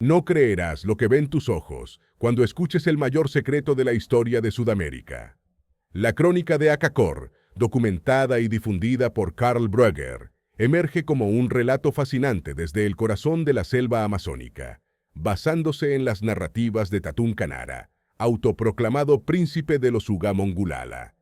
No creerás lo que ven tus ojos cuando escuches el mayor secreto de la historia de Sudamérica. La crónica de Acacor, documentada y difundida por Carl Breuger, emerge como un relato fascinante desde el corazón de la selva amazónica, basándose en las narrativas de Tatún Canara, autoproclamado príncipe de los Uga-Mongulala.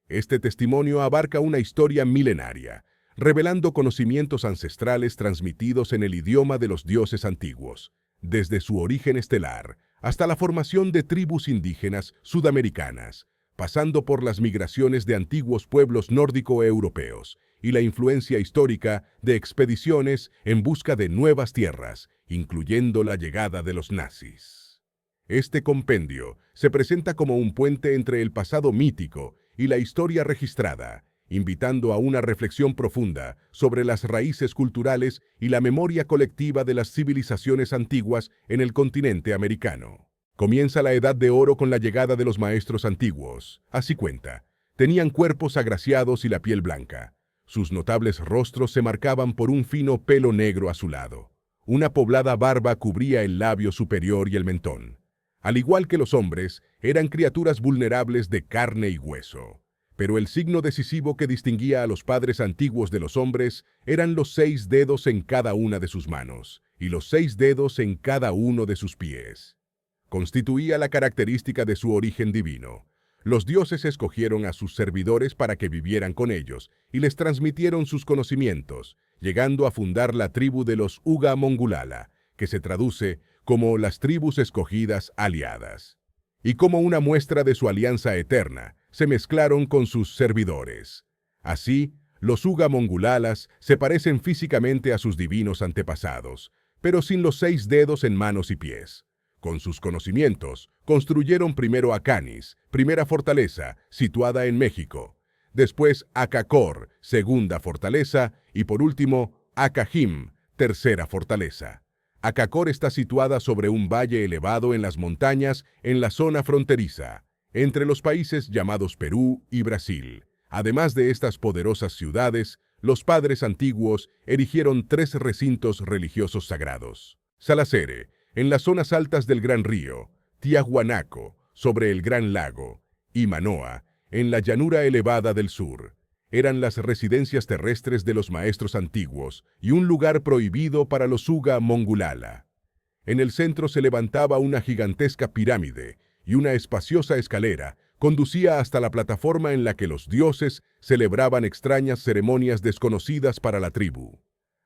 Este testimonio abarca una historia milenaria, revelando conocimientos ancestrales transmitidos en el idioma de los dioses antiguos, desde su origen estelar hasta la formación de tribus indígenas sudamericanas, pasando por las migraciones de antiguos pueblos nórdico-europeos y la influencia histórica de expediciones en busca de nuevas tierras, incluyendo la llegada de los nazis. Este compendio se presenta como un puente entre el pasado mítico y la historia registrada, invitando a una reflexión profunda sobre las raíces culturales y la memoria colectiva de las civilizaciones antiguas en el continente americano. Comienza la Edad de Oro con la llegada de los maestros antiguos. Así cuenta, tenían cuerpos agraciados y la piel blanca. Sus notables rostros se marcaban por un fino pelo negro azulado. Una poblada barba cubría el labio superior y el mentón. Al igual que los hombres, eran criaturas vulnerables de carne y hueso. Pero el signo decisivo que distinguía a los padres antiguos de los hombres eran los 6 dedos en cada una de sus manos y los 6 dedos en cada uno de sus pies. Constituía la característica de su origen divino. Los dioses escogieron a sus servidores para que vivieran con ellos y les transmitieron sus conocimientos, llegando a fundar la tribu de los Uga-Mongulala, que se traduce como las tribus escogidas aliadas. Y como una muestra de su alianza eterna, se mezclaron con sus servidores. Así, los Uga-Mongulalas se parecen físicamente a sus divinos antepasados, pero sin los 6 dedos en manos y pies. Con sus conocimientos, construyeron primero Acanis, primera fortaleza, situada en México. Después Acacor, segunda fortaleza, y por último, Acajim, tercera fortaleza. Acacor está situada sobre un valle elevado en las montañas en la zona fronteriza, entre los países llamados Perú y Brasil. Además de estas poderosas ciudades, los padres antiguos erigieron 3 recintos religiosos sagrados. Salacere, en las zonas altas del Gran Río, Tiahuanaco, sobre el Gran Lago, y Manoa, en la llanura elevada del sur. Eran las residencias terrestres de los maestros antiguos y un lugar prohibido para los Uga-Mongulala. En el centro se levantaba una gigantesca pirámide y una espaciosa escalera conducía hasta la plataforma en la que los dioses celebraban extrañas ceremonias desconocidas para la tribu.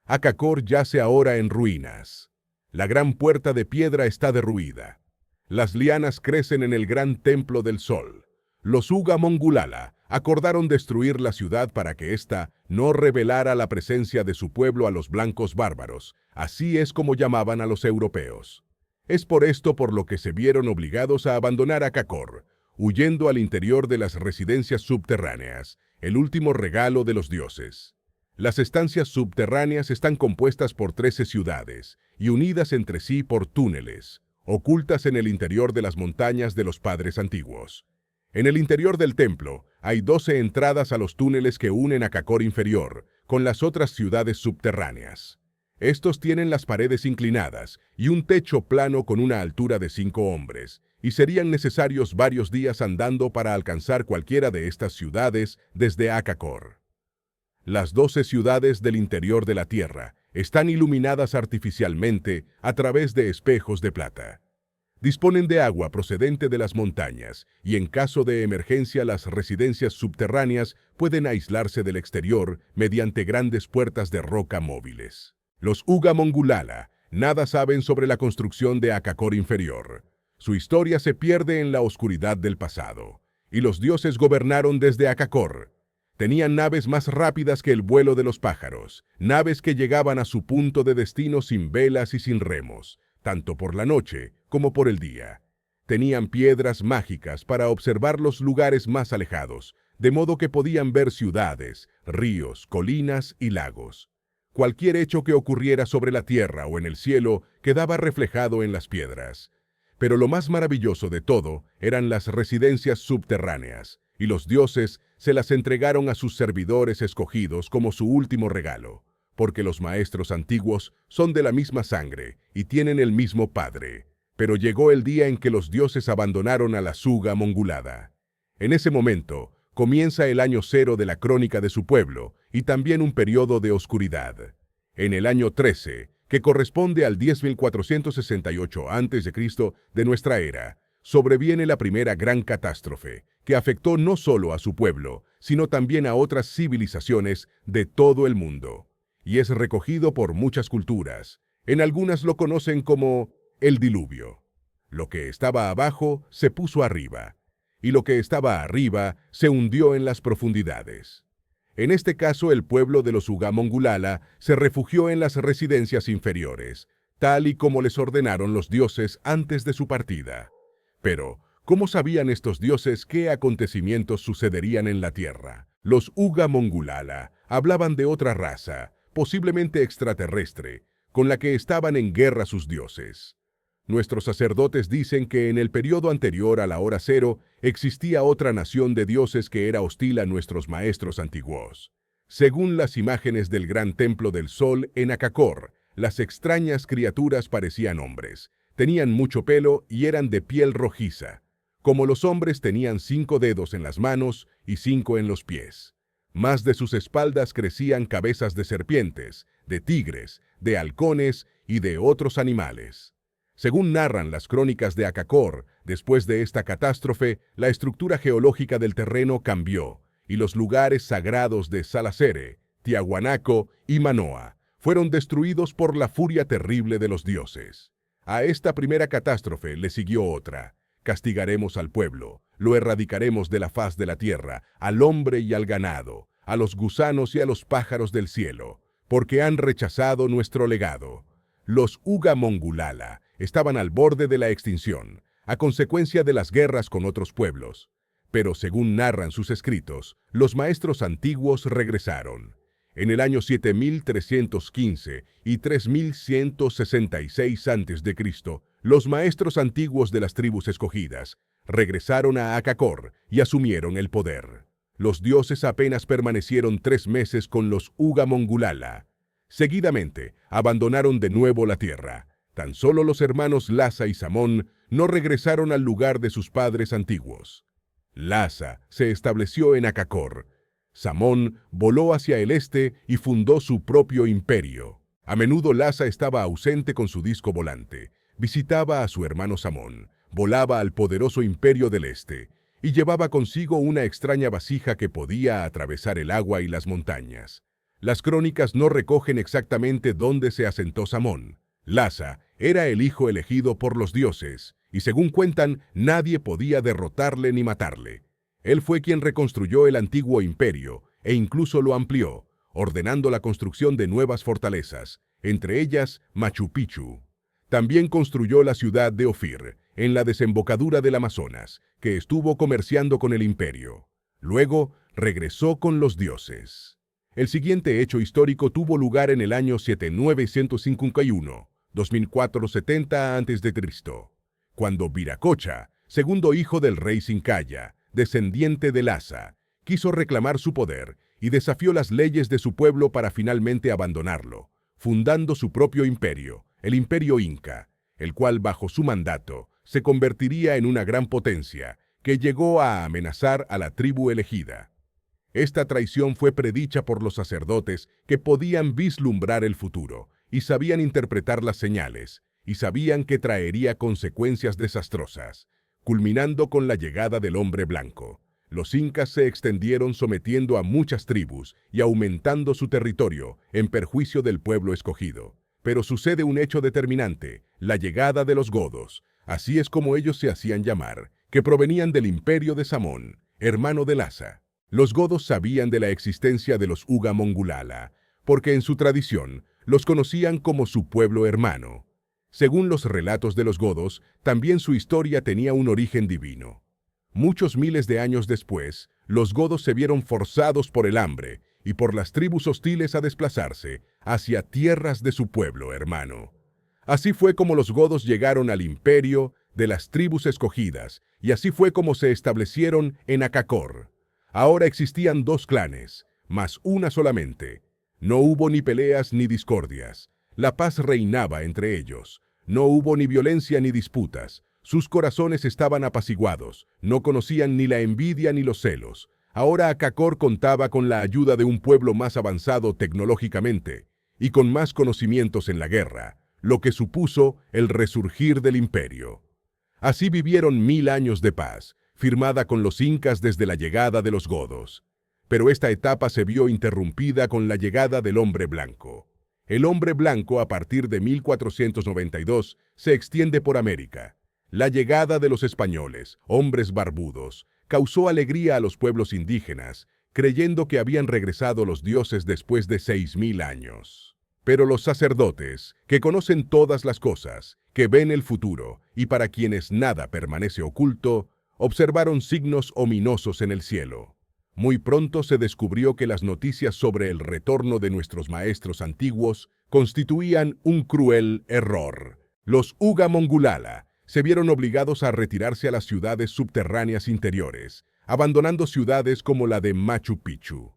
Acacor yace ahora en ruinas. La gran puerta de piedra está derruida. Las lianas crecen en el gran templo del sol. Los Uga-Mongulala acordaron destruir la ciudad para que ésta no revelara la presencia de su pueblo a los blancos bárbaros. Así es como llamaban a los europeos. Es por esto por lo que se vieron obligados a abandonar Acacor, huyendo al interior de las residencias subterráneas, el último regalo de los dioses. Las estancias subterráneas están compuestas por 13 ciudades y unidas entre sí por túneles, ocultas en el interior de las montañas de los padres antiguos. En el interior del templo hay 12 entradas a los túneles que unen Acacor inferior con las otras ciudades subterráneas. Estos tienen las paredes inclinadas y un techo plano con una altura de 5 hombres, y serían necesarios varios días andando para alcanzar cualquiera de estas ciudades desde Acacor. Las 12 ciudades del interior de la tierra están iluminadas artificialmente a través de espejos de plata. Disponen de agua procedente de las montañas y en caso de emergencia las residencias subterráneas pueden aislarse del exterior mediante grandes puertas de roca móviles. Los Uga-Mongulala nada saben sobre la construcción de Acacor inferior. Su historia se pierde en la oscuridad del pasado, y los dioses gobernaron desde Acacor. Tenían naves más rápidas que el vuelo de los pájaros, naves que llegaban a su punto de destino sin velas y sin remos, tanto por la noche como por el día. Tenían piedras mágicas para observar los lugares más alejados, de modo que podían ver ciudades, ríos, colinas y lagos. Cualquier hecho que ocurriera sobre la tierra o en el cielo quedaba reflejado en las piedras. Pero lo más maravilloso de todo eran las residencias subterráneas, y los dioses se las entregaron a sus servidores escogidos como su último regalo. porque los maestros antiguos son de la misma sangre y tienen el mismo padre. Pero llegó el día en que los dioses abandonaron a la Suga Mongulada. En ese momento, comienza el año cero de la crónica de su pueblo y también un periodo de oscuridad. En el año 13, que corresponde al 10.468 a.C. de nuestra era, sobreviene la primera gran catástrofe, que afectó no solo a su pueblo, sino también a otras civilizaciones de todo el mundo. Y es recogido por muchas culturas. En algunas lo conocen como el diluvio. Lo que estaba abajo se puso arriba, y lo que estaba arriba se hundió en las profundidades. En este caso, el pueblo de los Uga Mongulala se refugió en las residencias inferiores, tal y como les ordenaron los dioses antes de su partida. Pero, ¿cómo sabían estos dioses qué acontecimientos sucederían en la tierra? Los Uga Mongulala hablaban de otra raza, posiblemente extraterrestre, con la que estaban en guerra sus dioses. Nuestros sacerdotes dicen que en el periodo anterior a la hora cero existía otra nación de dioses que era hostil a nuestros maestros antiguos. Según las imágenes del gran templo del sol en Akakor, las extrañas criaturas parecían hombres, tenían mucho pelo y eran de piel rojiza. Como los hombres, tenían 5 dedos en las manos y 5 en los pies. Más de sus espaldas crecían cabezas de serpientes, de tigres, de halcones y de otros animales. Según narran las crónicas de Akakor, después de esta catástrofe, la estructura geológica del terreno cambió, y los lugares sagrados de Salacere, Tiahuanaco y Manoa fueron destruidos por la furia terrible de los dioses. A esta primera catástrofe le siguió otra. Castigaremos al pueblo, lo erradicaremos de la faz de la tierra, al hombre y al ganado, a los gusanos y a los pájaros del cielo, porque han rechazado nuestro legado. Los Uga Mongulala estaban al borde de la extinción, a consecuencia de las guerras con otros pueblos. Pero según narran sus escritos, los maestros antiguos regresaron. En el año 7315 y 3166 a.C., los maestros antiguos de las tribus escogidas regresaron a Akakor y asumieron el poder. Los dioses apenas permanecieron 3 meses con los Uga Mongulala. Seguidamente, abandonaron de nuevo la tierra. Tan solo los hermanos Lhasa y Samón no regresaron al lugar de sus padres antiguos. Lhasa se estableció en Akakor. Samón voló hacia el este y fundó su propio imperio. A menudo Lhasa estaba ausente con su disco volante. Visitaba a su hermano Samón, volaba al poderoso imperio del este y llevaba consigo una extraña vasija que podía atravesar el agua y las montañas. Las crónicas no recogen exactamente dónde se asentó Samón. Lhasa era el hijo elegido por los dioses, y según cuentan, nadie podía derrotarle ni matarle. Él fue quien reconstruyó el antiguo imperio e incluso lo amplió, ordenando la construcción de nuevas fortalezas, entre ellas Machu Picchu. También construyó la ciudad de Ofir, en la desembocadura del Amazonas, que estuvo comerciando con el imperio. Luego, regresó con los dioses. El siguiente hecho histórico tuvo lugar en el año 7951, 2470 a.C., cuando Viracocha, segundo hijo del rey Sincaya, descendiente de Lhasa, quiso reclamar su poder y desafió las leyes de su pueblo para finalmente abandonarlo, fundando su propio imperio, el Imperio Inca, el cual bajo su mandato se convertiría en una gran potencia que llegó a amenazar a la tribu elegida. Esta traición fue predicha por los sacerdotes que podían vislumbrar el futuro y sabían interpretar las señales, y sabían que traería consecuencias desastrosas, culminando con la llegada del hombre blanco. Los incas se extendieron sometiendo a muchas tribus y aumentando su territorio en perjuicio del pueblo escogido. Pero sucede un hecho determinante, la llegada de los godos, así es como ellos se hacían llamar, que provenían del imperio de Samón, hermano de Lhasa. Los godos sabían de la existencia de los Uga Mongulala, porque en su tradición los conocían como su pueblo hermano. Según los relatos de los godos, también su historia tenía un origen divino. Muchos miles de años después, los godos se vieron forzados por el hambre y por las tribus hostiles a desplazarse hacia tierras de su pueblo hermano. Así fue como los godos llegaron al imperio de las tribus escogidas, y así fue como se establecieron en Akakor. Ahora existían 2 clanes, mas una solamente. No hubo ni peleas ni discordias. La paz reinaba entre ellos. No hubo ni violencia ni disputas. Sus corazones estaban apaciguados. No conocían ni la envidia ni los celos. Ahora Akakor contaba con la ayuda de un pueblo más avanzado tecnológicamente y con más conocimientos en la guerra, lo que supuso el resurgir del imperio. Así vivieron 1000 años de paz, firmada con los incas desde la llegada de los godos. Pero esta etapa se vio interrumpida con la llegada del hombre blanco. El hombre blanco, a partir de 1492, se extiende por América. La llegada de los españoles, hombres barbudos, causó alegría a los pueblos indígenas, creyendo que habían regresado los dioses después de 6000 años. Pero los sacerdotes, que conocen todas las cosas, que ven el futuro y para quienes nada permanece oculto, observaron signos ominosos en el cielo. Muy pronto se descubrió que las noticias sobre el retorno de nuestros maestros antiguos constituían un cruel error. Los Uga Mongulala se vieron obligados a retirarse a las ciudades subterráneas interiores, abandonando ciudades como la de Machu Picchu.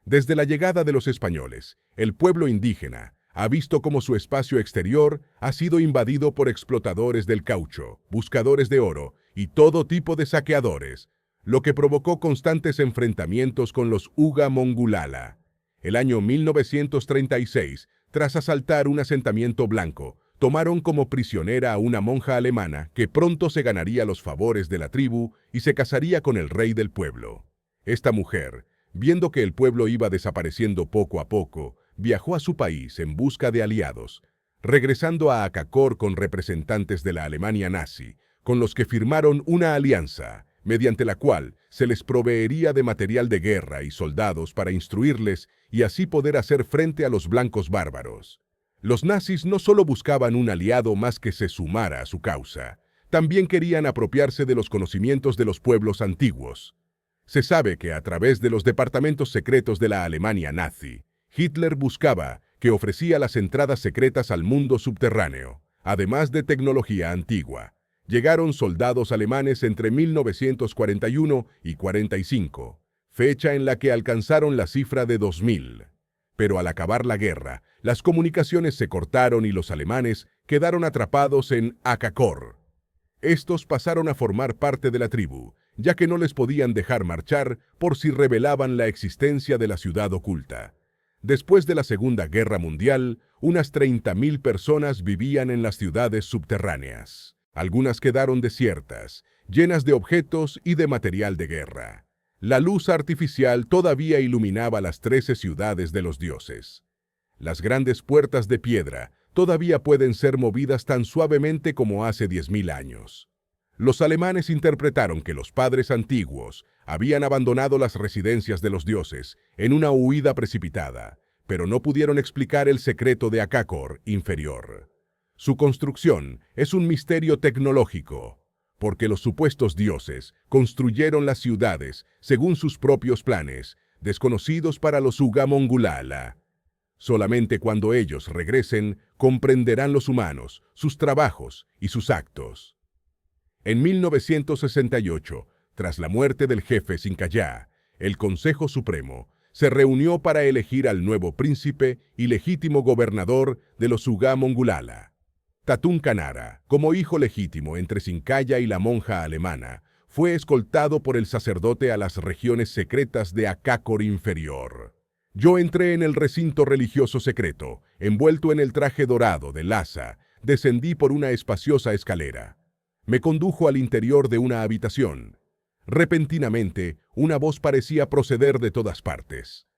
Desde la llegada de los españoles, el pueblo indígena ha visto cómo su espacio exterior ha sido invadido por explotadores del caucho, buscadores de oro y todo tipo de saqueadores, lo que provocó constantes enfrentamientos con los Uga Mongulala. El año 1936, tras asaltar un asentamiento blanco, tomaron como prisionera a una monja alemana que pronto se ganaría los favores de la tribu y se casaría con el rey del pueblo. Esta mujer, viendo que el pueblo iba desapareciendo poco a poco, viajó a su país en busca de aliados, regresando a Akakor con representantes de la Alemania nazi, con los que firmaron una alianza, mediante la cual se les proveería de material de guerra y soldados para instruirles y así poder hacer frente a los blancos bárbaros. Los nazis no solo buscaban un aliado más que se sumara a su causa, también querían apropiarse de los conocimientos de los pueblos antiguos. Se sabe que a través de los departamentos secretos de la Alemania nazi, Hitler buscaba que ofrecía las entradas secretas al mundo subterráneo, además de tecnología antigua. Llegaron soldados alemanes entre 1941 y 45, fecha en la que alcanzaron la cifra de 2000. Pero al acabar la guerra, las comunicaciones se cortaron y los alemanes quedaron atrapados en Akakor. Estos pasaron a formar parte de la tribu, ya que no les podían dejar marchar por si revelaban la existencia de la ciudad oculta. Después de la Segunda Guerra Mundial, unas 30.000 personas vivían en las ciudades subterráneas. Algunas quedaron desiertas, llenas de objetos y de material de guerra. La luz artificial todavía iluminaba las 13 ciudades de los dioses. Las grandes puertas de piedra todavía pueden ser movidas tan suavemente como hace 10.000 años. Los alemanes interpretaron que los padres antiguos habían abandonado las residencias de los dioses en una huida precipitada, pero no pudieron explicar el secreto de Akakor inferior. Su construcción es un misterio tecnológico, porque los supuestos dioses construyeron las ciudades según sus propios planes, desconocidos para los Uga Mongulala. Solamente cuando ellos regresen, comprenderán los humanos, sus trabajos y sus actos. En 1968, tras la muerte del jefe Sincayá, el Consejo Supremo se reunió para elegir al nuevo príncipe y legítimo gobernador de los Uga Mongulala. Tatún Kanara, como hijo legítimo entre Sincaya y la monja alemana, fue escoltado por el sacerdote a las regiones secretas de Akakor inferior. Yo entré en el recinto religioso secreto, envuelto en el traje dorado de Lhasa, descendí por una espaciosa escalera. Me condujo al interior de una habitación. Repentinamente, una voz parecía proceder de todas partes.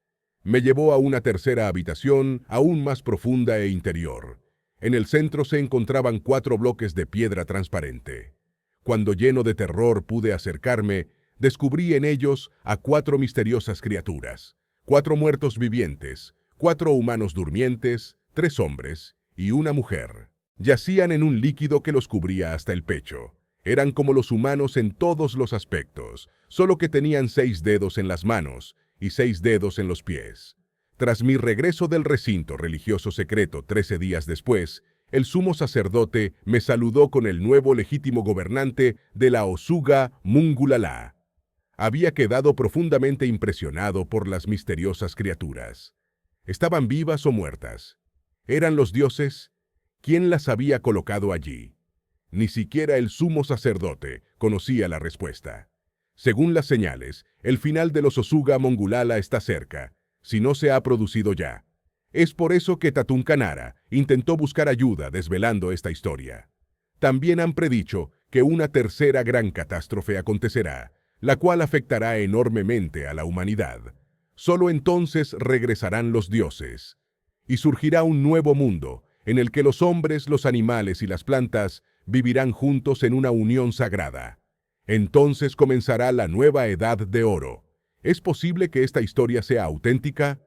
Me llevó a una tercera habitación, aún más profunda e interior. En el centro se encontraban 4 bloques de piedra transparente. Cuando lleno de terror pude acercarme, descubrí en ellos a 4 misteriosas criaturas, 4 muertos vivientes, 4 humanos durmientes, 3 hombres y una mujer. Yacían en un líquido que los cubría hasta el pecho. Eran como los humanos en todos los aspectos, solo que tenían 6 dedos en las manos y 6 dedos en los pies. Tras mi regreso del recinto religioso secreto 13 días después, el sumo sacerdote me saludó con el nuevo legítimo gobernante de la Uga Mongulala. Había quedado profundamente impresionado por las misteriosas criaturas. ¿Estaban vivas o muertas? ¿Eran los dioses? ¿Quién las había colocado allí? Ni siquiera el sumo sacerdote conocía la respuesta. Según las señales, el final de los Osuga Mongulala está cerca, si no se ha producido ya. Es por eso que Tatún Kanara intentó buscar ayuda desvelando esta historia. También han predicho que una tercera gran catástrofe acontecerá, la cual afectará enormemente a la humanidad. Solo entonces regresarán los dioses, y surgirá un nuevo mundo en el que los hombres, los animales y las plantas vivirán juntos en una unión sagrada. Entonces comenzará la nueva edad de oro. ¿Es posible que esta historia sea auténtica?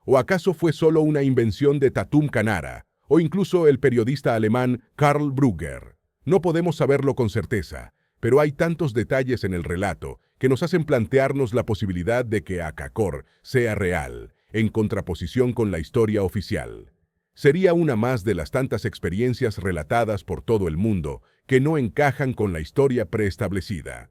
¿O acaso fue solo una invención de Tatún Kanara, o incluso el periodista alemán Karl Brugger? No podemos saberlo con certeza, pero hay tantos detalles en el relato que nos hacen plantearnos la posibilidad de que Akakor sea real, en contraposición con la historia oficial. Sería una más de las tantas experiencias relatadas por todo el mundo que no encajan con la historia preestablecida.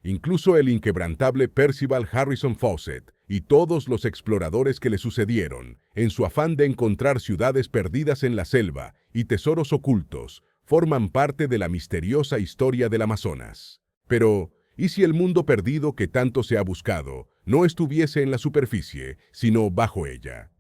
Incluso el inquebrantable Percival Harrison Fawcett y todos los exploradores que le sucedieron, en su afán de encontrar ciudades perdidas en la selva y tesoros ocultos, forman parte de la misteriosa historia del Amazonas. Pero, ¿y si el mundo perdido que tanto se ha buscado no estuviese en la superficie, sino bajo ella?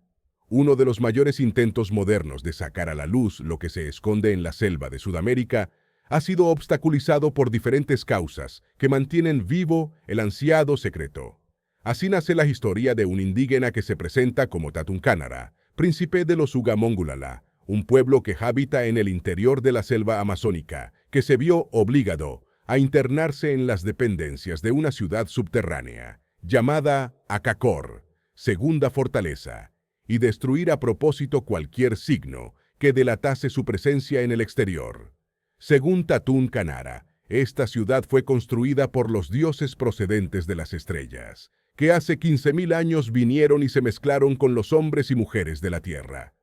Uno de los mayores intentos modernos de sacar a la luz lo que se esconde en la selva de Sudamérica ha sido obstaculizado por diferentes causas que mantienen vivo el ansiado secreto. Así nace la historia de un indígena que se presenta como Tatún Kanara, príncipe de los Uga Mongulala, un pueblo que habita en el interior de la selva amazónica, que se vio obligado a internarse en las dependencias de una ciudad subterránea, llamada Akakor, segunda fortaleza, y destruir a propósito cualquier signo que delatase su presencia en el exterior. Según Tatún Kanara, esta ciudad fue construida por los dioses procedentes de las estrellas, que hace 15.000 años vinieron y se mezclaron con los hombres y mujeres de la tierra.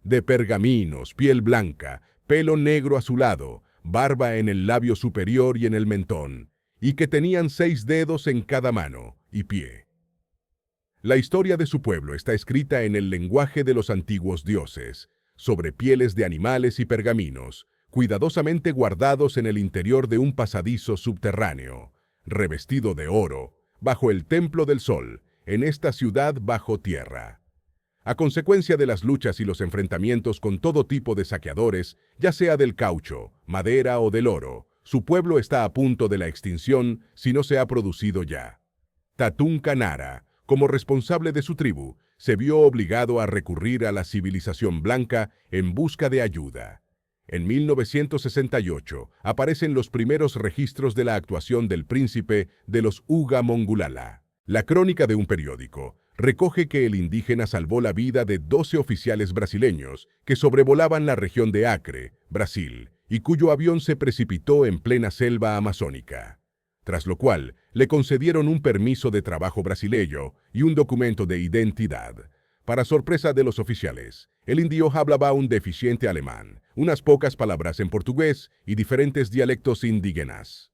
De pergaminos, piel blanca, pelo negro azulado, barba en el labio superior y en el mentón, y que tenían 6 dedos en cada mano y pie. La historia de su pueblo está escrita en el lenguaje de los antiguos dioses, sobre pieles de animales y pergaminos, cuidadosamente guardados en el interior de un pasadizo subterráneo, revestido de oro, bajo el templo del sol, en esta ciudad bajo tierra. A consecuencia de las luchas y los enfrentamientos con todo tipo de saqueadores, ya sea del caucho, madera o del oro, su pueblo está a punto de la extinción si no se ha producido ya. Tatún Kanara, como responsable de su tribu, se vio obligado a recurrir a la civilización blanca en busca de ayuda. En 1968 aparecen los primeros registros de la actuación del príncipe de los Uga Mongulala. La crónica de un periódico recoge que el indígena salvó la vida de 12 oficiales brasileños que sobrevolaban la región de Acre, Brasil, y cuyo avión se precipitó en plena selva amazónica. Tras lo cual, le concedieron un permiso de trabajo brasileño y un documento de identidad. Para sorpresa de los oficiales, el indio hablaba un deficiente alemán, unas pocas palabras en portugués y diferentes dialectos indígenas.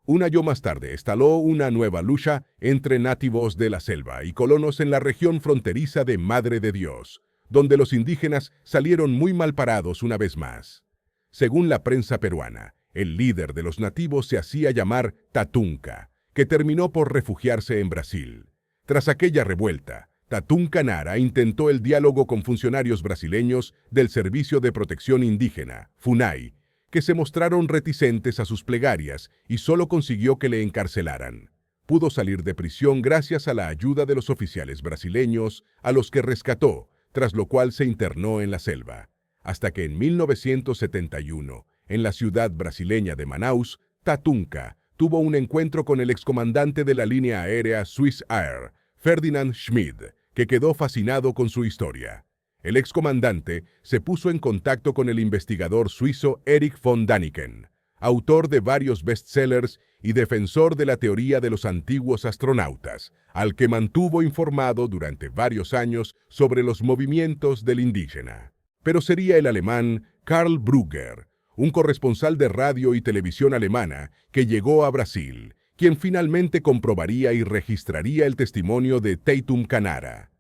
Un año más tarde estaló una nueva lucha entre nativos de la selva y colonos en la región fronteriza de Madre de Dios, donde los indígenas salieron muy mal parados una vez más. Según la prensa peruana, el líder de los nativos se hacía llamar Tatunka, que terminó por refugiarse en Brasil. Tras aquella revuelta, Tatún Kanara intentó el diálogo con funcionarios brasileños del Servicio de Protección Indígena, FUNAI, que se mostraron reticentes a sus plegarias y solo consiguió que le encarcelaran. Pudo salir de prisión gracias a la ayuda de los oficiales brasileños, a los que rescató, tras lo cual se internó en la selva. Hasta que en 1971, en la ciudad brasileña de Manaus, Tatunka tuvo un encuentro con el excomandante de la línea aérea Swiss Air, Ferdinand Schmid, que quedó fascinado con su historia. El excomandante se puso en contacto con el investigador suizo Erich von Däniken, autor de varios bestsellers y defensor de la teoría de los antiguos astronautas, al que mantuvo informado durante varios años sobre los movimientos del indígena. Pero sería el alemán Karl Brugger, un corresponsal de radio y televisión alemana que llegó a Brasil, quien finalmente comprobaría y registraría el testimonio de Tatún Kanara.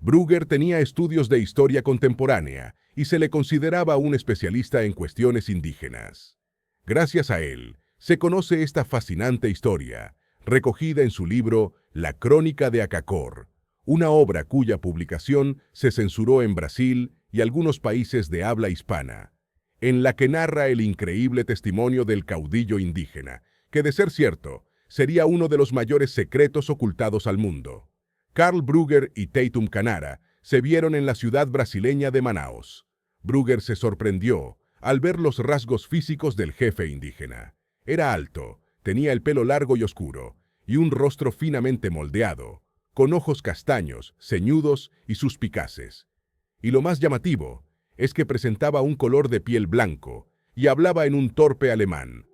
Brugger tenía estudios de historia contemporánea y se le consideraba un especialista en cuestiones indígenas. Gracias a él, se conoce esta fascinante historia, recogida en su libro La Crónica de Acacor, una obra cuya publicación se censuró en Brasil y algunos países de habla hispana, en la que narra el increíble testimonio del caudillo indígena, que de ser cierto, sería uno de los mayores secretos ocultados al mundo. Karl Brugger y Tatum Canara se vieron en la ciudad brasileña de Manaos. Brugger se sorprendió al ver los rasgos físicos del jefe indígena. Era alto, tenía el pelo largo y oscuro, y un rostro finamente moldeado, con ojos castaños, ceñudos y suspicaces. Y lo más llamativo es que presentaba un color de piel blanco y hablaba en un torpe alemán.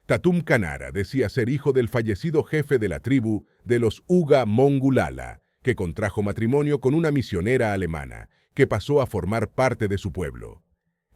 Tatum Canara decía ser hijo del fallecido jefe de la tribu de los Uga Mongulala, que contrajo matrimonio con una misionera alemana, que pasó a formar parte de su pueblo.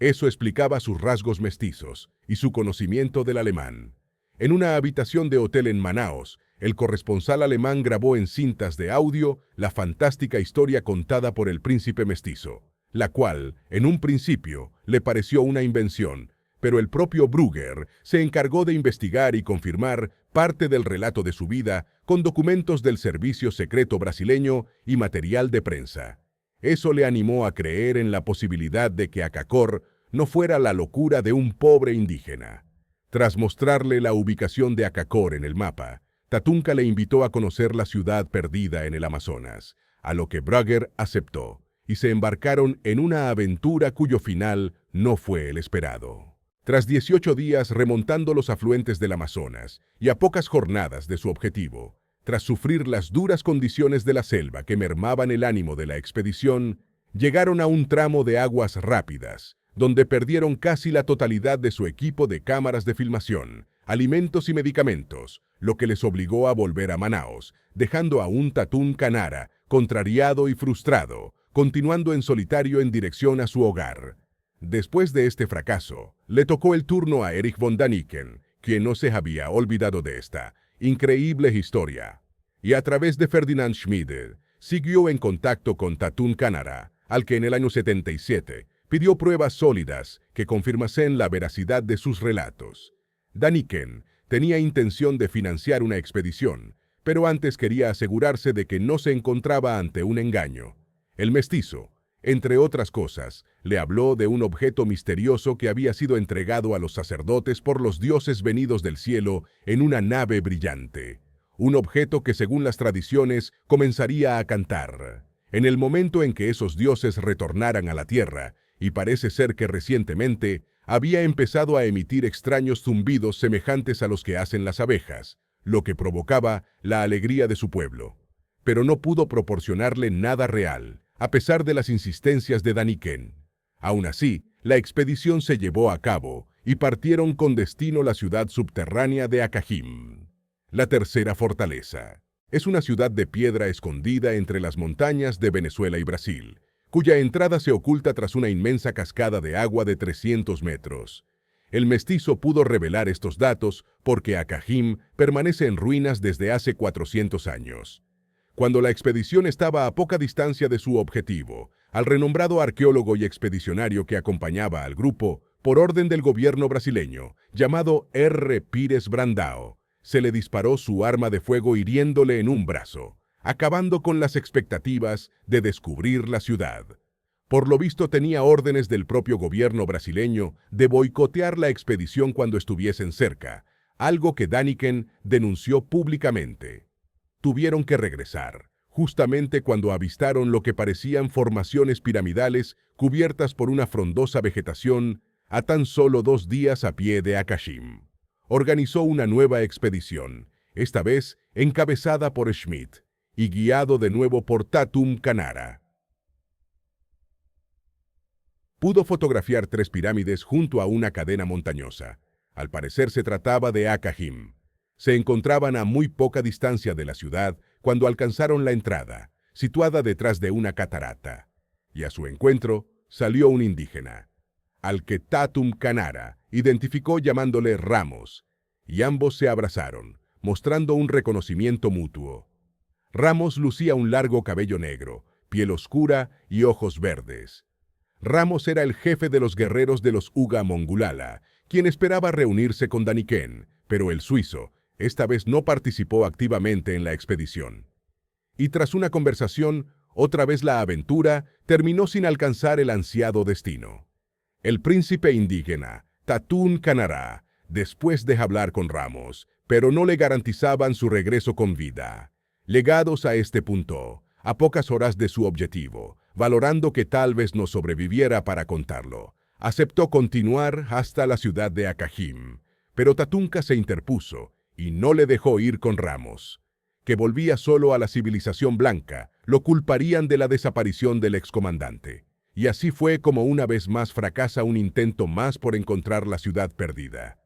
Eso explicaba sus rasgos mestizos y su conocimiento del alemán. En una habitación de hotel en Manaos, el corresponsal alemán grabó en cintas de audio la fantástica historia contada por el príncipe mestizo, la cual, en un principio, le pareció una invención, pero el propio Brugger se encargó de investigar y confirmar parte del relato de su vida con documentos del Servicio Secreto brasileño y material de prensa. Eso le animó a creer en la posibilidad de que Acacor no fuera la locura de un pobre indígena. Tras mostrarle la ubicación de Acacor en el mapa, Tatunca le invitó a conocer la ciudad perdida en el Amazonas, a lo que Brugger aceptó, y se embarcaron en una aventura cuyo final no fue el esperado. Tras 18 días remontando los afluentes del Amazonas y a pocas jornadas de su objetivo, tras sufrir las duras condiciones de la selva que mermaban el ánimo de la expedición, llegaron a un tramo de aguas rápidas, donde perdieron casi la totalidad de su equipo de cámaras de filmación, alimentos y medicamentos, lo que les obligó a volver a Manaos, dejando a un Tatum Canara contrariado y frustrado, continuando en solitario en dirección a su hogar. Después de este fracaso, le tocó el turno a Erich von Däniken, quien no se había olvidado de esta increíble historia. Y a través de Ferdinand Schmieder, siguió en contacto con Tatum Canara, al que en el año 77 pidió pruebas sólidas que confirmasen la veracidad de sus relatos. Däniken tenía intención de financiar una expedición, pero antes quería asegurarse de que no se encontraba ante un engaño. El mestizo, entre otras cosas, le habló de un objeto misterioso que había sido entregado a los sacerdotes por los dioses venidos del cielo en una nave brillante. Un objeto que, según las tradiciones, comenzaría a cantar. En el momento en que esos dioses retornaran a la tierra, y parece ser que recientemente, había empezado a emitir extraños zumbidos semejantes a los que hacen las abejas, lo que provocaba la alegría de su pueblo. Pero no pudo proporcionarle nada real, a pesar de las insistencias de Däniken. Aún así, la expedición se llevó a cabo y partieron con destino a la ciudad subterránea de Acajim. La tercera fortaleza. Es una ciudad de piedra escondida entre las montañas de Venezuela y Brasil, cuya entrada se oculta tras una inmensa cascada de agua de 300 metros. El mestizo pudo revelar estos datos porque Acajim permanece en ruinas desde hace 400 años. Cuando la expedición estaba a poca distancia de su objetivo, al renombrado arqueólogo y expedicionario que acompañaba al grupo, por orden del gobierno brasileño, llamado R. Pires Brandao, se le disparó su arma de fuego hiriéndole en un brazo, acabando con las expectativas de descubrir la ciudad. Por lo visto tenía órdenes del propio gobierno brasileño de boicotear la expedición cuando estuviesen cerca, algo que Däniken denunció públicamente. Tuvieron que regresar, justamente cuando avistaron lo que parecían formaciones piramidales cubiertas por una frondosa vegetación a tan solo 2 días a pie de Acajim. Organizó una nueva expedición, esta vez encabezada por Schmidt y guiado de nuevo por Tatum Canara. Pudo fotografiar 3 pirámides junto a una cadena montañosa. Al parecer se trataba de Acajim. Se encontraban a muy poca distancia de la ciudad cuando alcanzaron la entrada, situada detrás de una catarata. Y a su encuentro salió un indígena, al que Tatum Canara identificó llamándole Ramos, y ambos se abrazaron, mostrando un reconocimiento mutuo. Ramos lucía un largo cabello negro, piel oscura y ojos verdes. Ramos era el jefe de los guerreros de los Uga Mongulala, quien esperaba reunirse con Daniken, pero el suizo, esta vez no participó activamente en la expedición. Y tras una conversación, otra vez la aventura terminó sin alcanzar el ansiado destino. El príncipe indígena, Tatún Kanara, después de hablar con Ramos, pero no le garantizaban su regreso con vida. Llegados a este punto, a pocas horas de su objetivo, valorando que tal vez no sobreviviera para contarlo, aceptó continuar hasta la ciudad de Acajim, pero Tatunka se interpuso y no le dejó ir con Ramos. Que volvía solo a la civilización blanca, lo culparían de la desaparición del excomandante. Y así fue como una vez más fracasa un intento más por encontrar la ciudad perdida.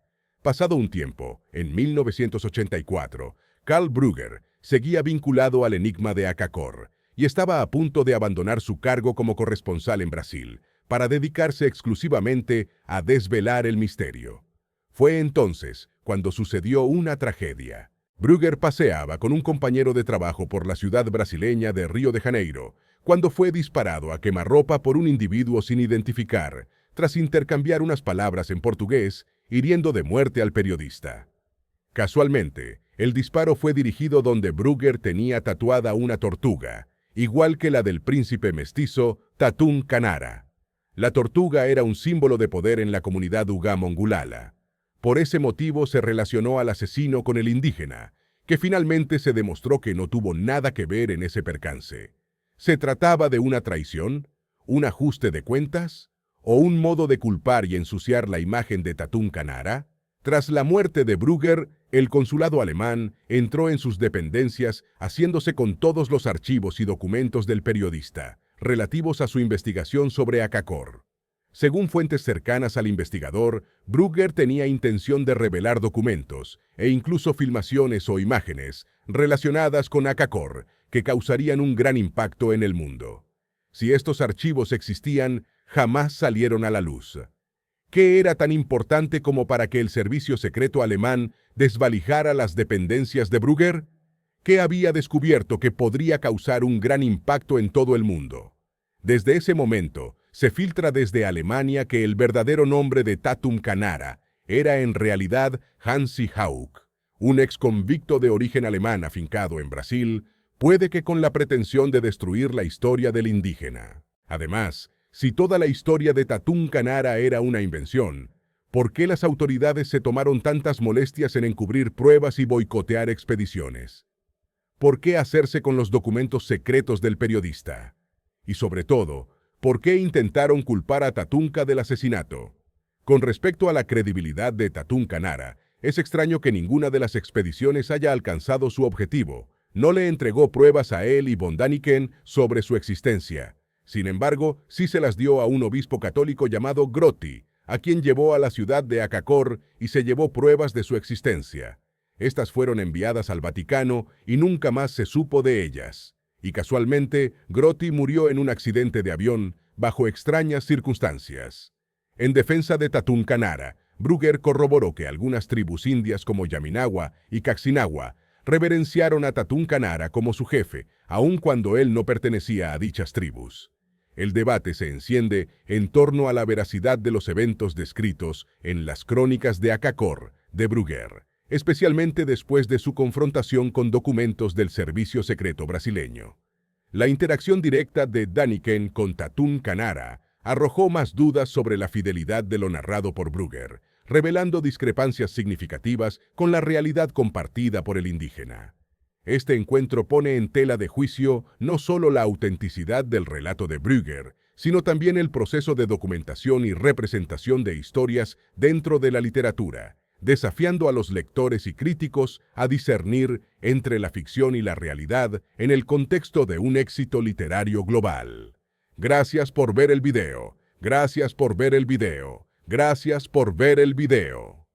Pasado un tiempo, en 1984, Karl Brugger seguía vinculado al enigma de Akakor y estaba a punto de abandonar su cargo como corresponsal en Brasil para dedicarse exclusivamente a desvelar el misterio. Fue entonces cuando sucedió una tragedia. Brugger paseaba con un compañero de trabajo por la ciudad brasileña de Río de Janeiro, cuando fue disparado a quemarropa por un individuo sin identificar, tras intercambiar unas palabras en portugués, hiriendo de muerte al periodista. Casualmente, el disparo fue dirigido donde Brugger tenía tatuada una tortuga, igual que la del príncipe mestizo Tatún Kanara. La tortuga era un símbolo de poder en la comunidad Uga Mongulala. Por ese motivo se relacionó al asesino con el indígena, que finalmente se demostró que no tuvo nada que ver en ese percance. ¿Se trataba de una traición, un ajuste de cuentas, o un modo de culpar y ensuciar la imagen de Tatún Kanara? Tras la muerte de Brugger, el consulado alemán entró en sus dependencias haciéndose con todos los archivos y documentos del periodista, relativos a su investigación sobre Akakor. Según fuentes cercanas al investigador, Brugger tenía intención de revelar documentos e incluso filmaciones o imágenes relacionadas con Akakor que causarían un gran impacto en el mundo. Si estos archivos existían, jamás salieron a la luz. ¿Qué era tan importante como para que el servicio secreto alemán desvalijara las dependencias de Brugger? ¿Qué había descubierto que podría causar un gran impacto en todo el mundo? Desde ese momento, se filtra desde Alemania que el verdadero nombre de Tatún Kanara era en realidad Hansi Hauck, un exconvicto de origen alemán afincado en Brasil, puede que con la pretensión de destruir la historia del indígena. Además, si toda la historia de Tatún Kanara era una invención, ¿por qué las autoridades se tomaron tantas molestias en encubrir pruebas y boicotear expediciones? ¿Por qué hacerse con los documentos secretos del periodista? Y sobre todo, ¿por qué intentaron culpar a Tatunka del asesinato? Con respecto a la credibilidad de Tatún Kanara, es extraño que ninguna de las expediciones haya alcanzado su objetivo. No le entregó pruebas a él y von Daniken sobre su existencia. Sin embargo, sí se las dio a un obispo católico llamado Grotti, a quien llevó a la ciudad de Akakor y se llevó pruebas de su existencia. Estas fueron enviadas al Vaticano y nunca más se supo de ellas. Y casualmente, Grotti murió en un accidente de avión bajo extrañas circunstancias. En defensa de Tatún Kanara, Brugger corroboró que algunas tribus indias como Yaminawa y Caxinagua reverenciaron a Tatún Kanara como su jefe, aun cuando él no pertenecía a dichas tribus. El debate se enciende en torno a la veracidad de los eventos descritos en las crónicas de Akakor de Brugger, especialmente después de su confrontación con documentos del servicio secreto brasileño. La interacción directa de Daniken con Tatún Kanara arrojó más dudas sobre la fidelidad de lo narrado por Brugger, revelando discrepancias significativas con la realidad compartida por el indígena. Este encuentro pone en tela de juicio no solo la autenticidad del relato de Brugger, sino también el proceso de documentación y representación de historias dentro de la literatura, desafiando a los lectores y críticos a discernir entre la ficción y la realidad en el contexto de un éxito literario global. Gracias por ver el video. Gracias por ver el video. Gracias por ver el video.